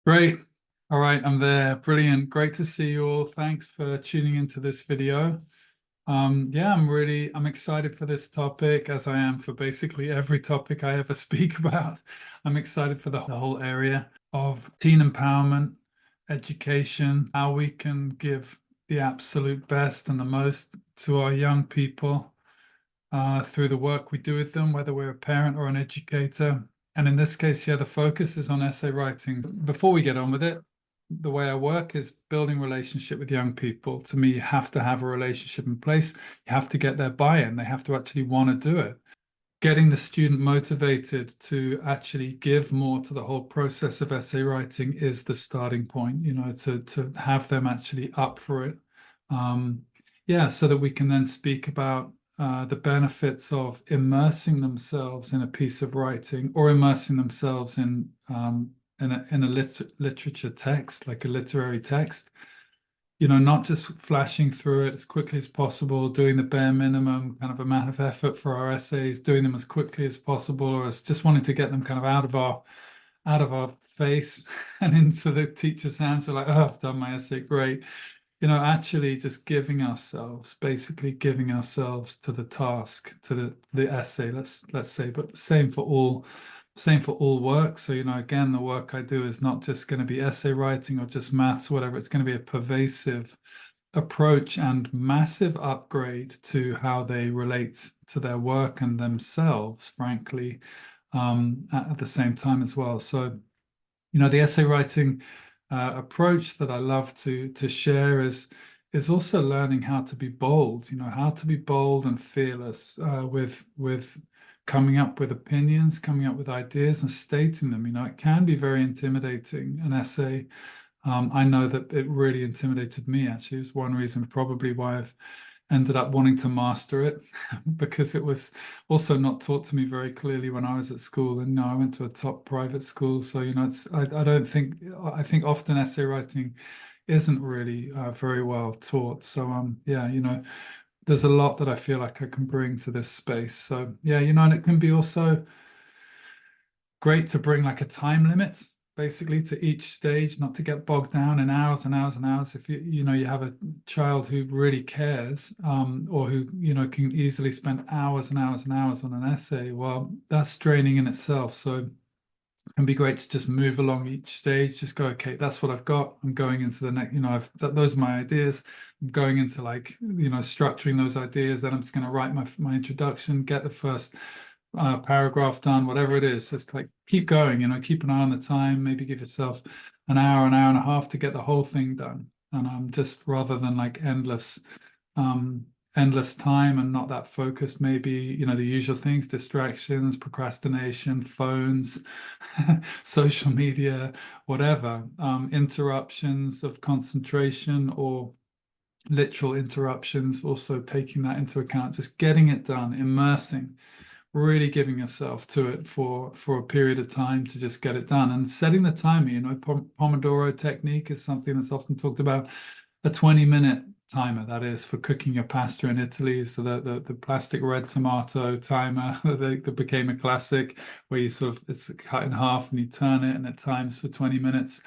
Great. All right, I'm there. Brilliant. Great to see you all. Thanks for tuning into this video. Yeah, I'm excited for this topic as I am for basically every topic I ever speak about. I'm excited for the whole area of teen empowerment, education, how we can give the absolute best and the most to our young people through the work we do with them, whether we're a parent or an educator. And in this case, yeah, the focus is on essay writing. Before we get on with it, the way I work is building relationship with young people. To me, you have to have a relationship in place. You have to get their buy-in. They have to actually want to do it. Getting the student motivated to actually give more to the whole process of essay writing is the starting point, to have them actually up for it. Yeah, so that we can then speak about the benefits of immersing themselves in a piece of writing or immersing themselves in a literature text, like a literary text. Not just flashing through it as quickly as possible, doing the bare minimum kind of amount of effort for our essays, doing them as quickly as possible, or as just wanting to get them kind of out of our face and into the teacher's hands. So like, oh, I've done my essay, great. Actually just basically giving ourselves to the task, to the essay, let's say, but same for all work. So, again, the work I do is not just going to be essay writing or just maths, or whatever. It's going to be a pervasive approach and massive upgrade to how they relate to their work and themselves, frankly, at the same time as well. So, the essay writing approach that I love to share is also learning how to be bold, how to be bold and fearless with coming up with opinions, coming up with ideas and stating them. It can be very intimidating, an essay. I know that it really intimidated me, actually. It was one reason probably why I've ended up wanting to master it because it was also not taught to me very clearly when I was at school. And I went to a top private school. So, I don't think, I think often essay writing isn't really very well taught. So, yeah, there's a lot that I feel like I can bring to this space. So, yeah, and it can be also great to bring like a time limit basically to each stage, not to get bogged down in hours and hours and hours. If you have a child who really cares, or who can easily spend hours and hours and hours on an essay, well, that's draining in itself. So it can be great to just move along each stage, just go, okay, that's what I've got, I'm going into the next, those are my ideas. I'm going into like structuring those ideas, then I'm just going to write my introduction, get the first paragraph done, whatever it is. Just like keep going, keep an eye on the time, maybe give yourself an hour and a half to get the whole thing done. And just rather than like endless time and not that focused, maybe, the usual things, distractions, procrastination, phones, social media, whatever, interruptions of concentration or literal interruptions, also taking that into account, just getting it done, immersing, really giving yourself to it for a period of time to just get it done and setting the timer. Pomodoro technique is something that's often talked about. A 20-minute timer, that is, for cooking your pasta in Italy. So the plastic red tomato timer that became a classic, where it's cut in half and you turn it and it times for 20 minutes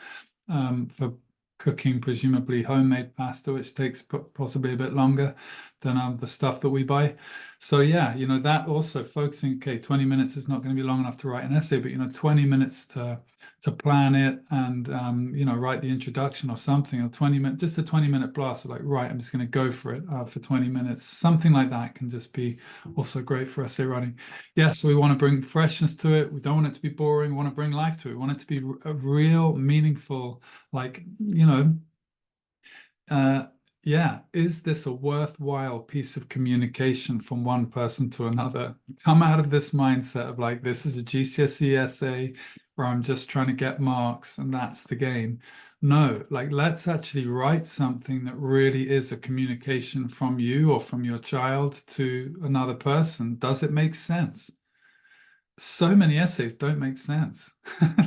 for cooking presumably homemade pasta, which takes possibly a bit longer than the stuff that we buy. So yeah, that also focusing, okay, 20 minutes is not going to be long enough to write an essay, but 20 minutes to plan it and write the introduction or something, or 20 minutes, just a 20-minute blast of like, right, I'm just going to go for it for 20 minutes. Something like that can just be also great for essay writing. Yeah, so we want to bring freshness to it. We don't want it to be boring. We want to bring life to it. We want it to be a real, meaningful, like, yeah, is this a worthwhile piece of communication from one person to another? Come out of this mindset of like, this is a GCSE essay where I'm just trying to get marks and that's the game. No, like, let's actually write something that really is a communication from you or from your child to another person. Does it make sense? So many essays don't make sense.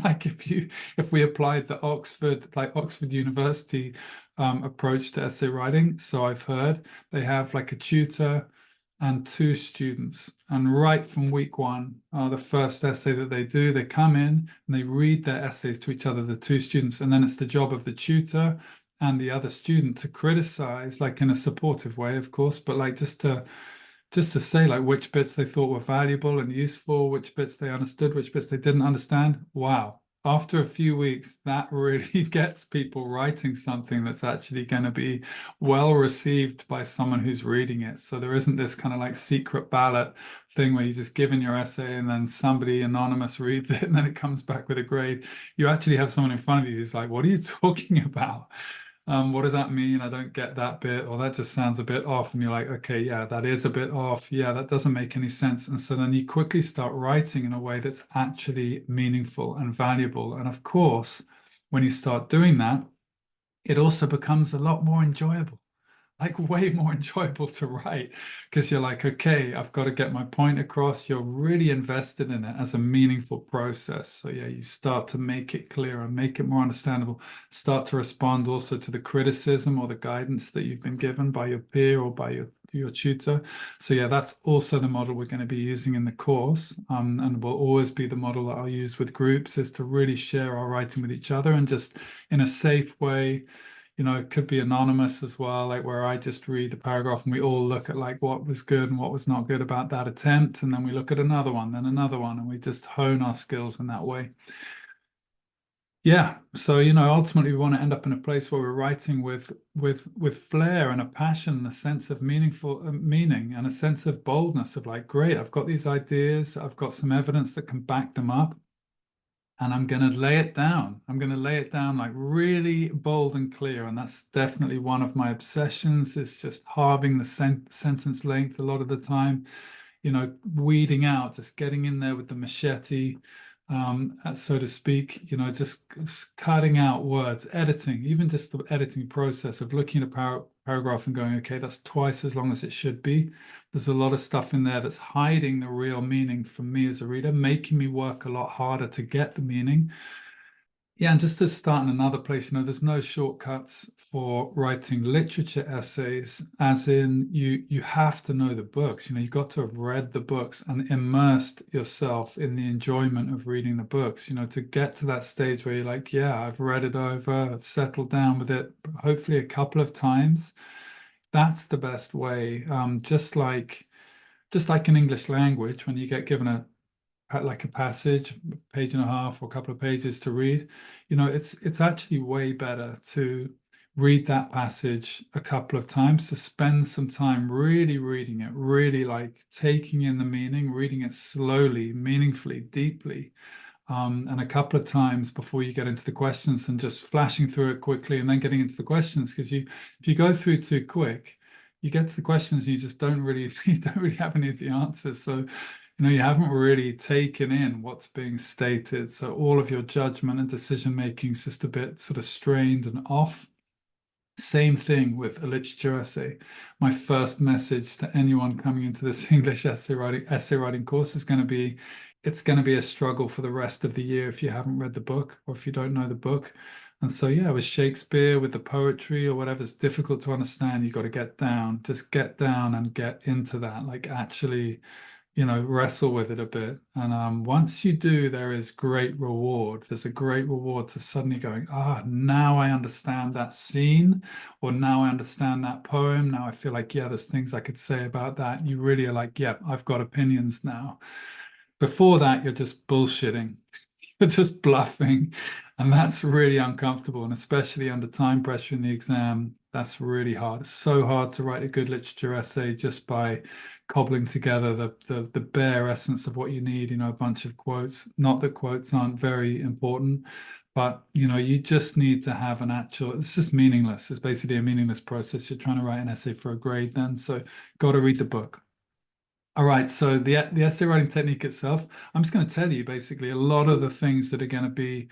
Like if we applied the Oxford University approach to essay writing, so I've heard they have like a tutor and two students. And right from week one, the first essay that they do, they come in and they read their essays to each other, the two students, and then it's the job of the tutor and the other student to criticize, like in a supportive way, of course, but like just to say like which bits they thought were valuable and useful, which bits they understood, which bits they didn't understand. Wow. After a few weeks, that really gets people writing something that's actually going to be well received by someone who's reading it. So there isn't this kind of like secret ballot thing where you just give in your essay and then somebody anonymous reads it and then it comes back with a grade. You actually have someone in front of you who's like, what are you talking about? What does that mean? I don't get that bit, or that just sounds a bit off. And you're like, okay, yeah, that is a bit off. Yeah, that doesn't make any sense. And so then you quickly start writing in a way that's actually meaningful and valuable. And of course, when you start doing that, it also becomes a lot more enjoyable, like way more enjoyable to write because you're like, okay, I've got to get my point across. You're really invested in it as a meaningful process. So yeah, you start to make it clearer, make it more understandable, start to respond also to the criticism or the guidance that you've been given by your peer or by your tutor. So yeah, that's also the model we're going to be using in the course, and will always be the model that I'll use with groups, is to really share our writing with each other and just in a safe way. It could be anonymous as well, like where I just read the paragraph and we all look at like what was good and what was not good about that attempt, and then we look at another one, then another one, and we just hone our skills in that way. Yeah, so ultimately we want to end up in a place where we're writing with flair and a passion and a sense of meaningful meaning and a sense of boldness of like, great, I've got these ideas, I've got some evidence that can back them up, and I'm going to lay it down. I'm going to lay it down like really bold and clear. And that's definitely one of my obsessions, is just halving the sentence length a lot of the time, weeding out, just getting in there with the machete, so to speak, just cutting out words, editing, even just the editing process of looking at a paragraph and going, okay, that's twice as long as it should be. There's a lot of stuff in there that's hiding the real meaning from me as a reader, making me work a lot harder to get the meaning. Yeah, and just to start in another place, there's no shortcuts for writing literature essays, as in you have to know the books. You've got to have read the books and immersed yourself in the enjoyment of reading the books, to get to that stage where you're like, yeah, I've read it over, I've settled down with it, hopefully a couple of times. That's the best way. Just like in English language, when you get given like a passage, page and a half or a couple of pages to read, it's actually way better to read that passage a couple of times, to spend some time really reading it, really like taking in the meaning, reading it slowly, meaningfully, deeply, and a couple of times before you get into the questions, and just flashing through it quickly and then getting into the questions. Because if you go through too quick, you get to the questions and you just don't really you don't really have any of the answers. So you haven't really taken in what's being stated. So all of your judgment and decision making is just a bit sort of strained and off. Same thing with a literature essay. My first message to anyone coming into this English essay writing course is going to be, it's going to be a struggle for the rest of the year if you haven't read the book or if you don't know the book. And so, yeah, with Shakespeare, with the poetry or whatever's difficult to understand, you got to get down, just get down and get into that, like actually wrestle with it a bit. And once you do, there is great reward. There's a great reward to suddenly going, now I understand that scene, or now I understand that poem. Now I feel like, yeah, there's things I could say about that. And you really are like, yeah, I've got opinions now. Before that, you're just bullshitting. You're just bluffing. And that's really uncomfortable. And especially under time pressure in the exam, that's really hard. It's so hard to write a good literature essay just by cobbling together the bare essence of what you need, a bunch of quotes. Not that quotes aren't very important, but you just need to have an actual, it's just meaningless. It's basically a meaningless process. You're trying to write an essay for a grade then. So got to read the book. All right, so the essay writing technique itself, I'm just going to tell you basically a lot of the things that are going to be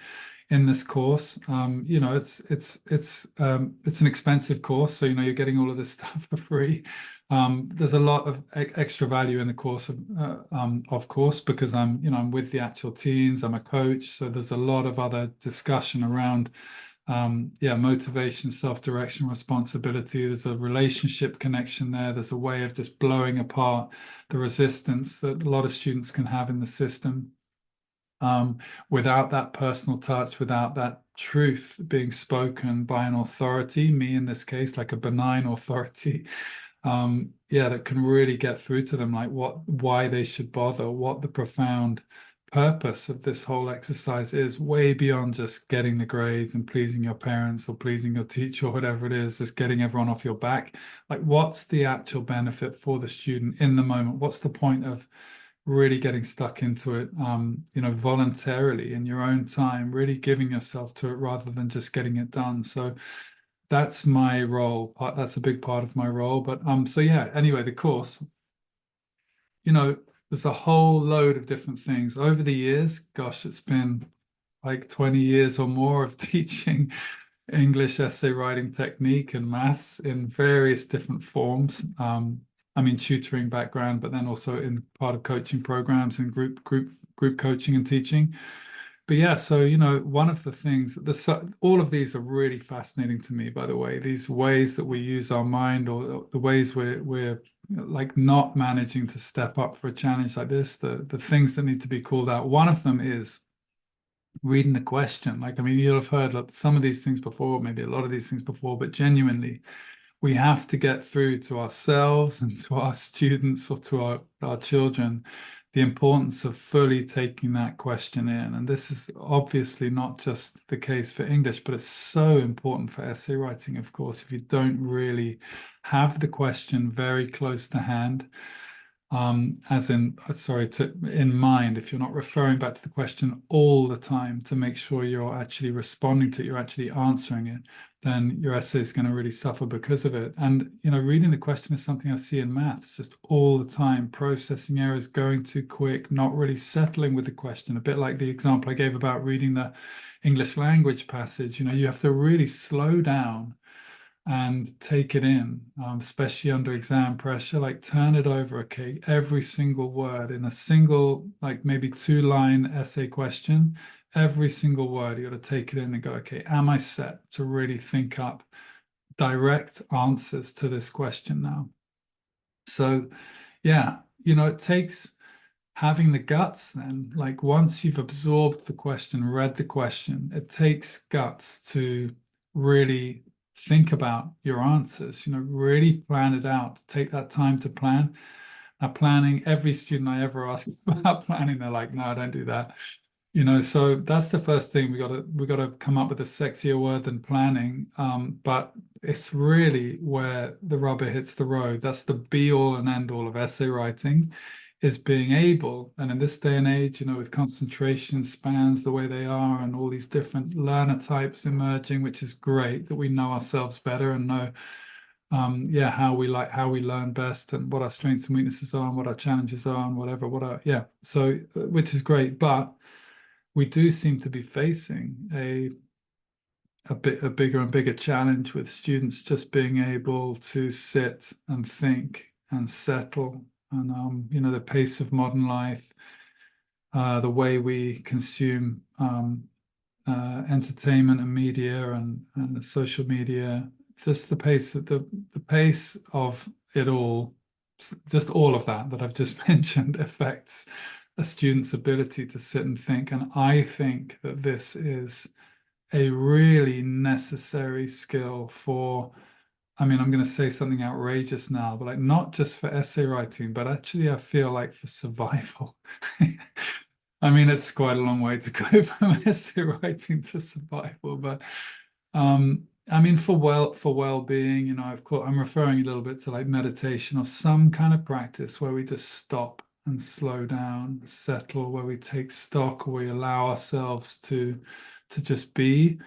in this course. It's an expensive course, so you're getting all of this stuff for free. There's a lot of extra value in the course of course, because I'm with the actual teams. I'm a coach, so there's a lot of other discussion around yeah, motivation, self-direction, responsibility. There's a relationship connection there. There's a way of just blowing apart the resistance that a lot of students can have in the system. Without that personal touch, without that truth being spoken by an authority, me in this case, like a benign authority, yeah, that can really get through to them, like why they should bother, what the profound purpose of this whole exercise is, way beyond just getting the grades and pleasing your parents or pleasing your teacher or whatever it is, just getting everyone off your back. Like, what's the actual benefit for the student in the moment? What's the point of really getting stuck into it, voluntarily in your own time, really giving yourself to it rather than just getting it done? So that's my role. That's a big part of my role. But so yeah, anyway, the course, there's a whole load of different things over the years. Gosh, it's been like 20 years or more of teaching English essay writing technique and maths in various different forms. I mean, tutoring background, but then also in part of coaching programs and group coaching and teaching. But yeah, so one of the things, all of these are really fascinating to me, by the way, these ways that we use our mind, or the ways we're like not managing to step up for a challenge like this, the things that need to be called out. One of them is reading the question. Like, I mean, you'll have heard like, some of these things before, maybe a lot of these things before, but genuinely, we have to get through to ourselves and to our students or to our children the importance of fully taking that question in. And this is obviously not just the case for English, but it's so important for essay writing, of course. If you don't really have the question very close to hand, as in, sorry, in mind, if you're not referring back to the question all the time to make sure you're actually responding to it, you're actually answering it, then your essay is going to really suffer because of it. And, reading the question is something I see in maths just all the time, processing errors, going too quick, not really settling with the question, a bit like the example I gave about reading the English language passage. You have to really slow down and take it in, especially under exam pressure, like turn it over, okay, every single word in a single, like maybe 2-line essay question, every single word, you got to take it in and go, okay, am I set to really think up direct answers to this question now? So yeah, it takes having the guts then, like once you've absorbed the question, read the question, it takes guts to really think about your answers, really plan it out, take that time to plan. Now, planning, every student I ever ask about planning, they're like, no, don't do that. So that's the first thing. We gotta come up with a sexier word than planning. But it's really where the rubber hits the road. That's the be all and end all of essay writing, is being able, and in this day and age, with concentration spans the way they are and all these different learner types emerging, which is great that we know ourselves better and know yeah, how we learn best and what our strengths and weaknesses are and what our challenges are and whatever, yeah. So which is great, but we do seem to be facing a bigger and bigger challenge with students just being able to sit and think and settle. And the pace of modern life, the way we consume entertainment and media and the social media, just the pace of it all, just all of that I've just mentioned affects a student's ability to sit and think. And I think that this is a really necessary skill for, I mean, I'm going to say something outrageous now, but like not just for essay writing, but actually I feel like for survival. I mean, it's quite a long way to go from essay writing to survival, but I mean, for well-being, I'm referring a little bit to like meditation or some kind of practice where we just stop and slow down, settle, where we take stock, or we allow ourselves to just be.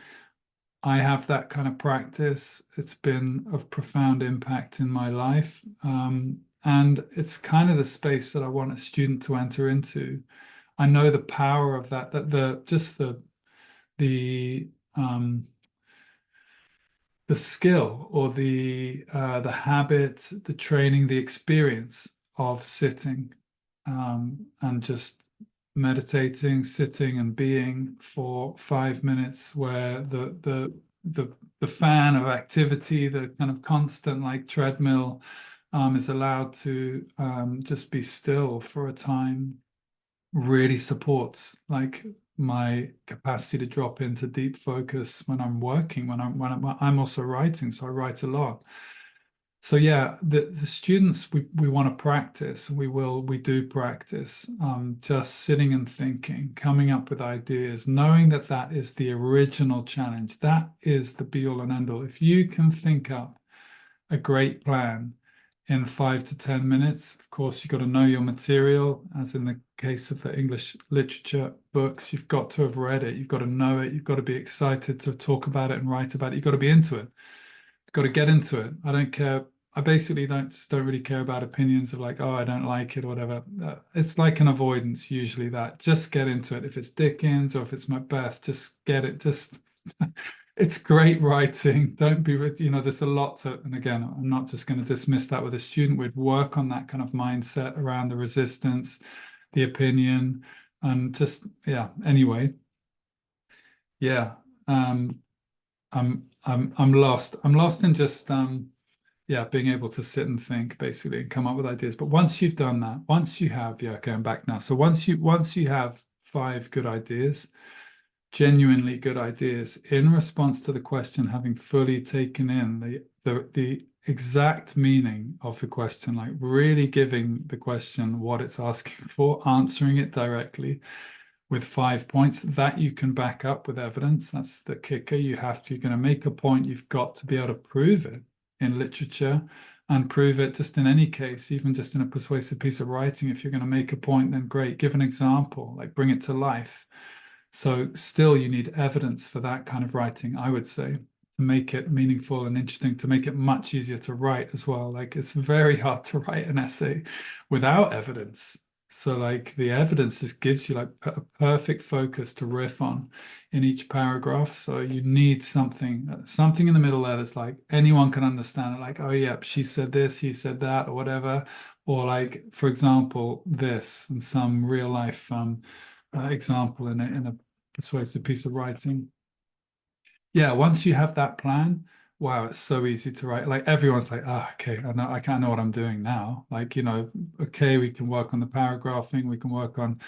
I have that kind of practice. It's been of profound impact in my life. And it's kind of the space that I want a student to enter into. I know the power of that the um, the skill or the habit, the training, the experience of sitting and just meditating, sitting and being for 5 minutes, where the fan of activity, the kind of constant like treadmill, is allowed to just be still for a time, really supports like my capacity to drop into deep focus when I'm working, when I'm also writing, so I write a lot. So yeah, the students, we want to practice. We do practice. Just sitting and thinking, coming up with ideas, knowing that that is the original challenge. That is the be all and end all. If you can think up a great plan in 5 to 10 minutes, of course, you've got to know your material, as in the case of the English literature books, you've got to have read it, you've got to know it, you've got to be excited to talk about it and write about it, you've got to be into it. Got to get into it. I don't care. I basically don't really care about opinions of like, oh, I don't like it or whatever. It's like an avoidance usually, that just get into it. If it's Dickens or if it's Macbeth, just get it. Just it's great writing. Don't be, there's a lot to, and again, I'm not just going to dismiss that with a student. We'd work on that kind of mindset around the resistance, the opinion, and just, yeah. Anyway, yeah. I'm lost. I'm lost in just yeah, being able to sit and think basically and come up with ideas. But once you've done that, once you have, yeah, okay, I'm back now. So once you have 5 good ideas, genuinely good ideas, in response to the question, having fully taken in the exact meaning of the question, like really giving the question what it's asking for, answering it directly with 5 points that you can back up with evidence. That's the kicker. You're going to make a point, you've got to be able to prove it in literature and prove it just in any case, even just in a persuasive piece of writing. If you're going to make a point, then great, give an example, like bring it to life. So still you need evidence for that kind of writing, I would say, to make it meaningful and interesting, to make it much easier to write as well. Like it's very hard to write an essay without evidence. So like the evidence just gives you like a perfect focus to riff on in each paragraph. So you need something in the middle there that's like anyone can understand it. Like, oh yeah, she said this, he said that, or whatever. Or like, for example, this and some real life example in a persuasive piece of writing. Yeah, once you have that plan, wow, it's so easy to write. Like everyone's like, oh, okay, I can't know what I'm doing now. Like, okay, we can work on the paragraphing, we can work on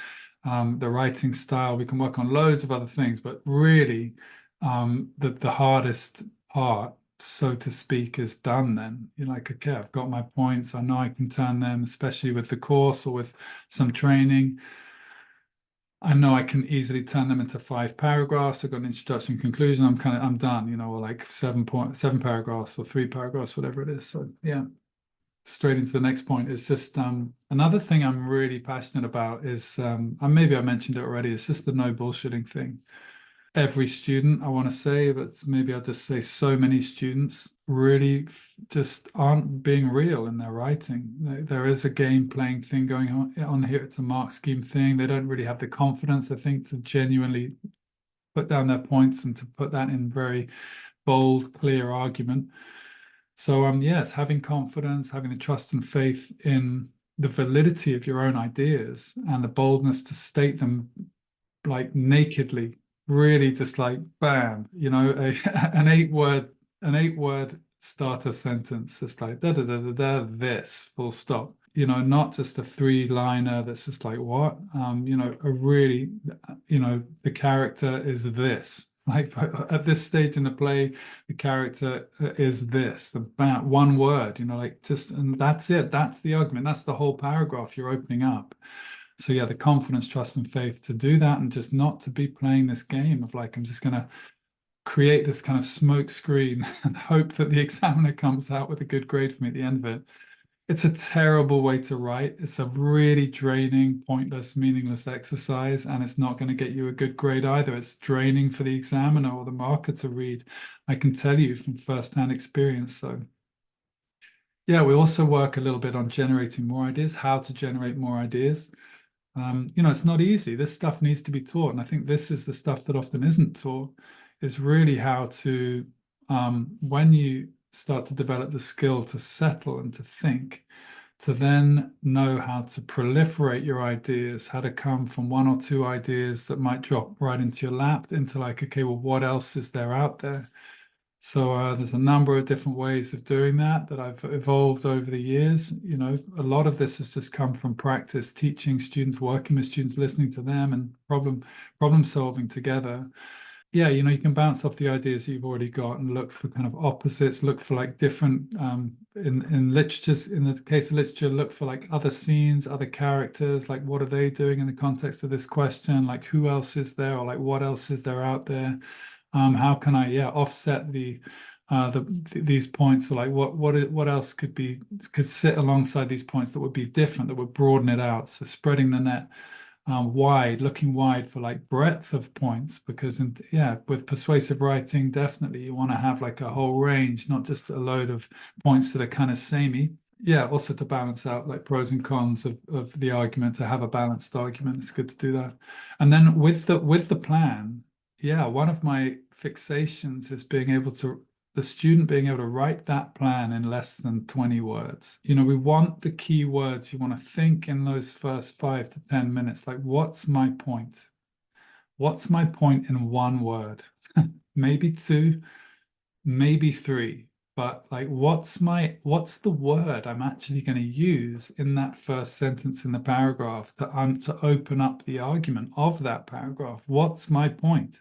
the writing style, we can work on loads of other things, but really, the hardest part, so to speak, is done then. You're like, okay, I've got my points. I know I can turn them, especially with the course or with some training. I know I can easily turn them into 5 paragraphs. I've got an introduction, conclusion. I'm done, or like 7 paragraphs or 3 paragraphs, whatever it is. So yeah, straight into the next point is just another thing I'm really passionate about is and maybe I mentioned it already, it's just the no bullshitting thing. Every student, I want to say, but maybe I'll just say so many students really just aren't being real in their writing. There is a game playing thing going on here. It's a mark scheme thing. They don't really have the confidence, I think, to genuinely put down their points and to put that in very bold, clear argument. So yes, having confidence, having the trust and faith in the validity of your own ideas and the boldness to state them like nakedly, really just like bam, an 8 word starter sentence, just like da da da da da this full stop. Not just a 3 liner that's just like what, a really, the character is this. Like at this stage in the play, the character is this, the one word, like just, and that's it. That's the argument. That's the whole paragraph you're opening up. So yeah, the confidence, trust, and faith to do that, and just not to be playing this game of like, I'm just going to create this kind of smoke screen and hope that the examiner comes out with a good grade for me at the end of it. It's a terrible way to write. It's a really draining, pointless, meaningless exercise, and it's not going to get you a good grade either. It's draining for the examiner or the marker to read. I can tell you from first-hand experience. So yeah, we also work a little bit on generating more ideas, how to generate more ideas. It's not easy. This stuff needs to be taught. And I think this is the stuff that often isn't taught, is really how to, when you start to develop the skill to settle and to think, to then know how to proliferate your ideas, how to come from 1 or 2 ideas that might drop right into your lap into like, okay, well, what else is there out there? So there's a number of different ways of doing that I've evolved over the years. You know, a lot of this has just come from practice, teaching students, working with students, listening to them, and problem solving together. Yeah, you know, you can bounce off the ideas you've already got and look for kind of opposites, look for like different in literatures, in the case of literature, look for like other scenes, other characters, like what are they doing in the context of this question? Like who else is there, or like what else is there out there? How can I, yeah, offset these points, or like what else could sit alongside these points that would be different, that would broaden it out. So spreading the net wide, looking wide for like breadth of points, because yeah, with persuasive writing, definitely you want to have like a whole range, not just a load of points that are kind of samey. Yeah, also to balance out like pros and cons of the argument, to have a balanced argument. It's good to do that. And then with the plan, yeah, one of my fixations is being able to the student being able to write that plan in less than 20 words. You know, we want the key words. You want to think in those first 5 to 10 minutes, like, what's my point? What's my point in one word? Maybe two, maybe three. But like, what's the word I'm actually going to use in that first sentence in the paragraph to open up the argument of that paragraph? What's my point?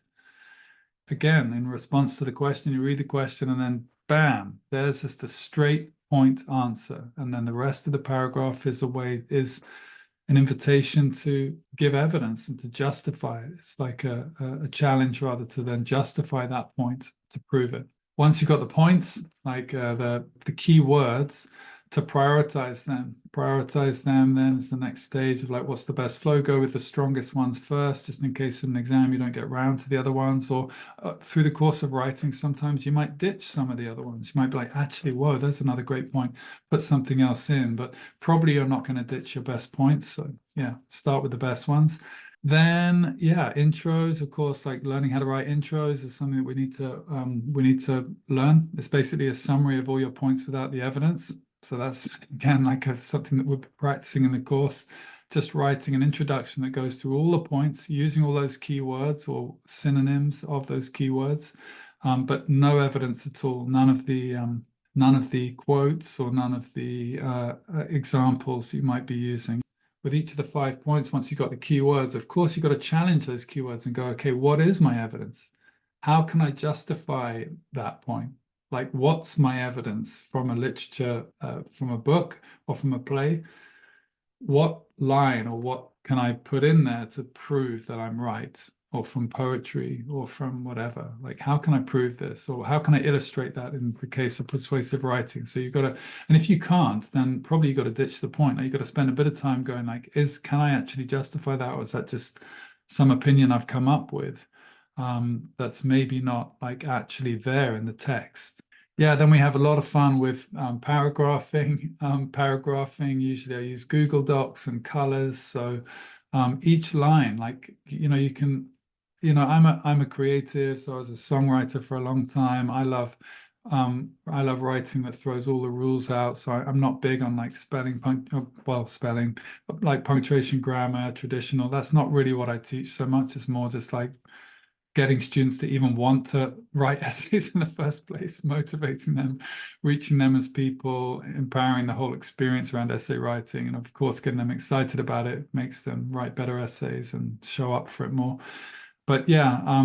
Again, in response to the question, you read the question and then bam, there's just a straight point answer. And then the rest of the paragraph is an invitation to give evidence and to justify it. It's like a challenge rather, to then justify that point, to prove it. Once you've got the points, like the key words, to prioritize them. Prioritize them then is the next stage of like, what's the best flow? Go with the strongest ones first, just in case in an exam you don't get round to the other ones. Or through the course of writing, sometimes you might ditch some of the other ones. You might be like, actually, whoa, there's another great point. Put something else in, but probably you're not going to ditch your best points. So yeah, start with the best ones. Then yeah, intros, of course, like learning how to write intros is something that we need to learn. It's basically a summary of all your points without the evidence. So that's again like something that we're practicing in the course, just writing an introduction that goes through all the points, using all those keywords or synonyms of those keywords, but no evidence at all. None of the quotes or none of the examples you might be using. With each of the 5 points, once you've got the keywords, of course, you've got to challenge those keywords and go, okay, what is my evidence? How can I justify that point? Like, what's my evidence from a literature, from a book or from a play? What line or what can I put in there to prove that I'm right? Or from poetry or from whatever? Like, how can I prove this? Or how can I illustrate that in the case of persuasive writing? So you've got to, and if you can't, then probably you've got to ditch the point. Like, you've got to spend a bit of time going like, can I actually justify that? Or is that just some opinion I've come up with? That's maybe not like actually there in the text. Yeah, then we have a lot of fun with paragraphing. Paragraphing, usually I use Google Docs and colors. So each line, like, you know, you can, you know, I'm a creative, so I was a songwriter for a long time. I love writing that throws all the rules out. So I'm not big on like spelling, like punctuation, grammar, traditional. That's not really what I teach so much. It's more just like getting students to even want to write essays in the first place, motivating them, reaching them as people, empowering the whole experience around essay writing, and of course, getting them excited about it makes them write better essays and show up for it more. But yeah,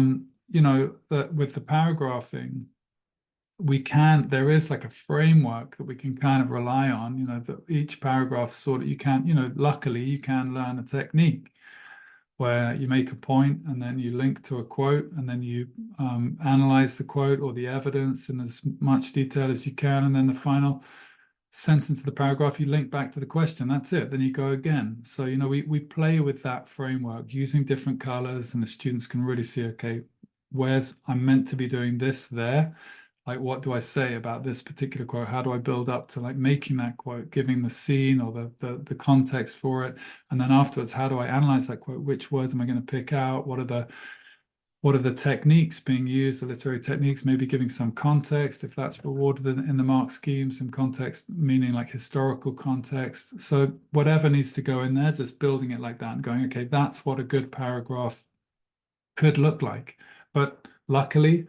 you know, with the paragraphing, there is like a framework that we can kind of rely on, you know, that each paragraph sort of, you can, you know, luckily you can learn a technique where you make a point and then you link to a quote and then you analyze the quote or the evidence in as much detail as you can. And then the final sentence of the paragraph, you link back to the question. That's it. Then you go again. So, you know, we play with that framework using different colors, and the students can really see, okay, I'm meant to be doing this there. Like, what do I say about this particular quote? How do I build up to like making that quote, giving the scene or the context for it? And then afterwards, how do I analyze that quote? Which words am I going to pick out? What are the techniques being used, the literary techniques, maybe giving some context, if that's rewarded in the mark scheme, some context, meaning like historical context. So whatever needs to go in there, just building it like that and going, okay, that's what a good paragraph could look like. But luckily,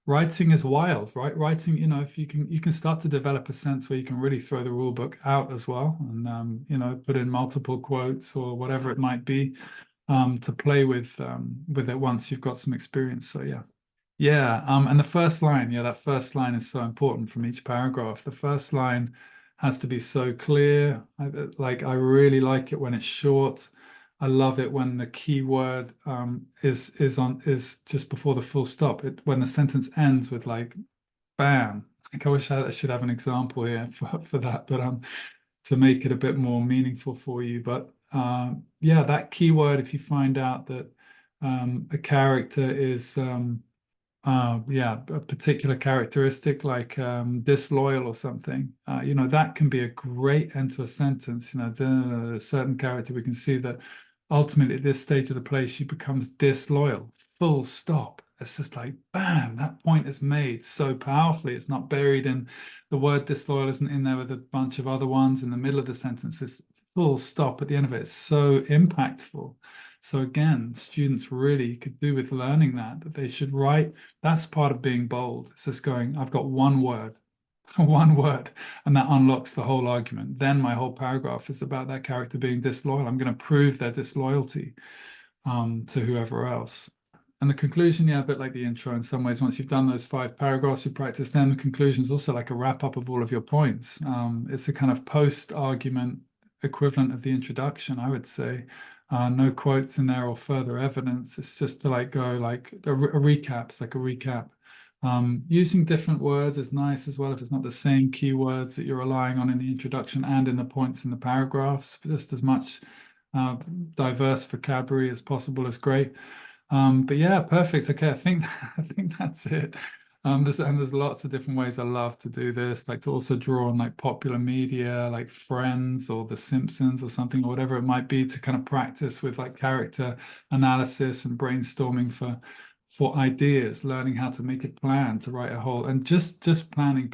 writing is wild, right? Writing, if you can start to develop a sense where you can really throw the rule book out as well, and put in multiple quotes or whatever it might be, to play with it once you've got some experience. So yeah. Yeah, and the first line, yeah, that first line is so important from each paragraph. The first line has to be so clear. I really like it when it's short. I love it when the key word is just before the full stop. When the sentence ends with like bam. Like I wish I should have an example here for that, but to make it a bit more meaningful for you. But yeah, that keyword, if you find out that a character is yeah, a particular characteristic like disloyal or something, that can be a great end to a sentence. The certain character, we can see that ultimately at this stage of the play, she becomes disloyal, full stop. It's just like, bam, that point is made so powerfully. It's not buried in the word disloyal, isn't in there with a bunch of other ones in the middle of the sentence. It's full stop at the end of it. It's so impactful. So again, students really could do with learning that they should write. That's part of being bold. It's just going, I've got one word, one word, and that unlocks the whole argument. Then my whole paragraph is about that character being disloyal. I'm going to prove their disloyalty to whoever else. And the conclusion, yeah, a bit like the intro in some ways. Once you've done those 5 paragraphs, you practice them. The conclusion is also like a wrap up of all of your points. It's a kind of post-argument equivalent of the introduction, I would say. No quotes in there or further evidence. It's just to like go like a recap. It's like a recap. Using different words is nice as well if it's not the same keywords that you're relying on in the introduction and in the points in the paragraphs. Just as much diverse vocabulary as possible is great. But yeah, perfect. Okay, I think that's it. There's lots of different ways I love to do this, like to also draw on like popular media, like Friends or The Simpsons or something, or whatever it might be, to kind of practice with like character analysis and brainstorming for ideas, learning how to make a plan to write a whole, and just planning,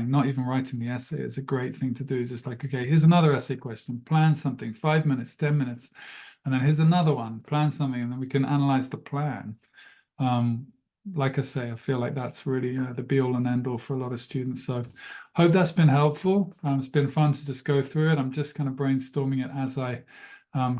not even writing the essay is a great thing to do. Just like, okay, here's another essay question, plan something, 5 minutes, 10 minutes. And then here's another one, plan something, and then we can analyze the plan. Like I say, I feel like that's really the be all and end all for a lot of students. So hope that's been helpful. It's been fun to just go through it. I'm just kind of brainstorming it as I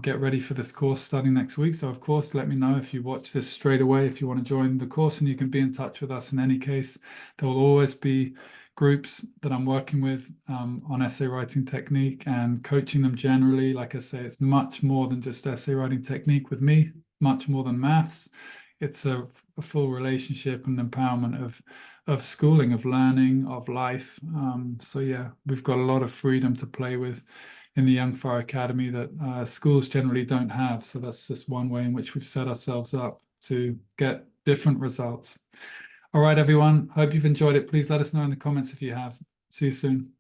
get ready for this course starting next week. So of course, let me know if you watch this straight away, if you want to join the course, and you can be in touch with us in any case. There will always be groups that I'm working with on essay writing technique and coaching them generally. Like I say, it's much more than just essay writing technique with me, much more than maths. It's a full relationship and empowerment of schooling, of learning, of life. So yeah, we've got a lot of freedom to play with in the Young Fire Academy that schools generally don't have. So that's just one way in which we've set ourselves up to get different results. All right, everyone. Hope you've enjoyed it. Please let us know in the comments if you have. See you soon.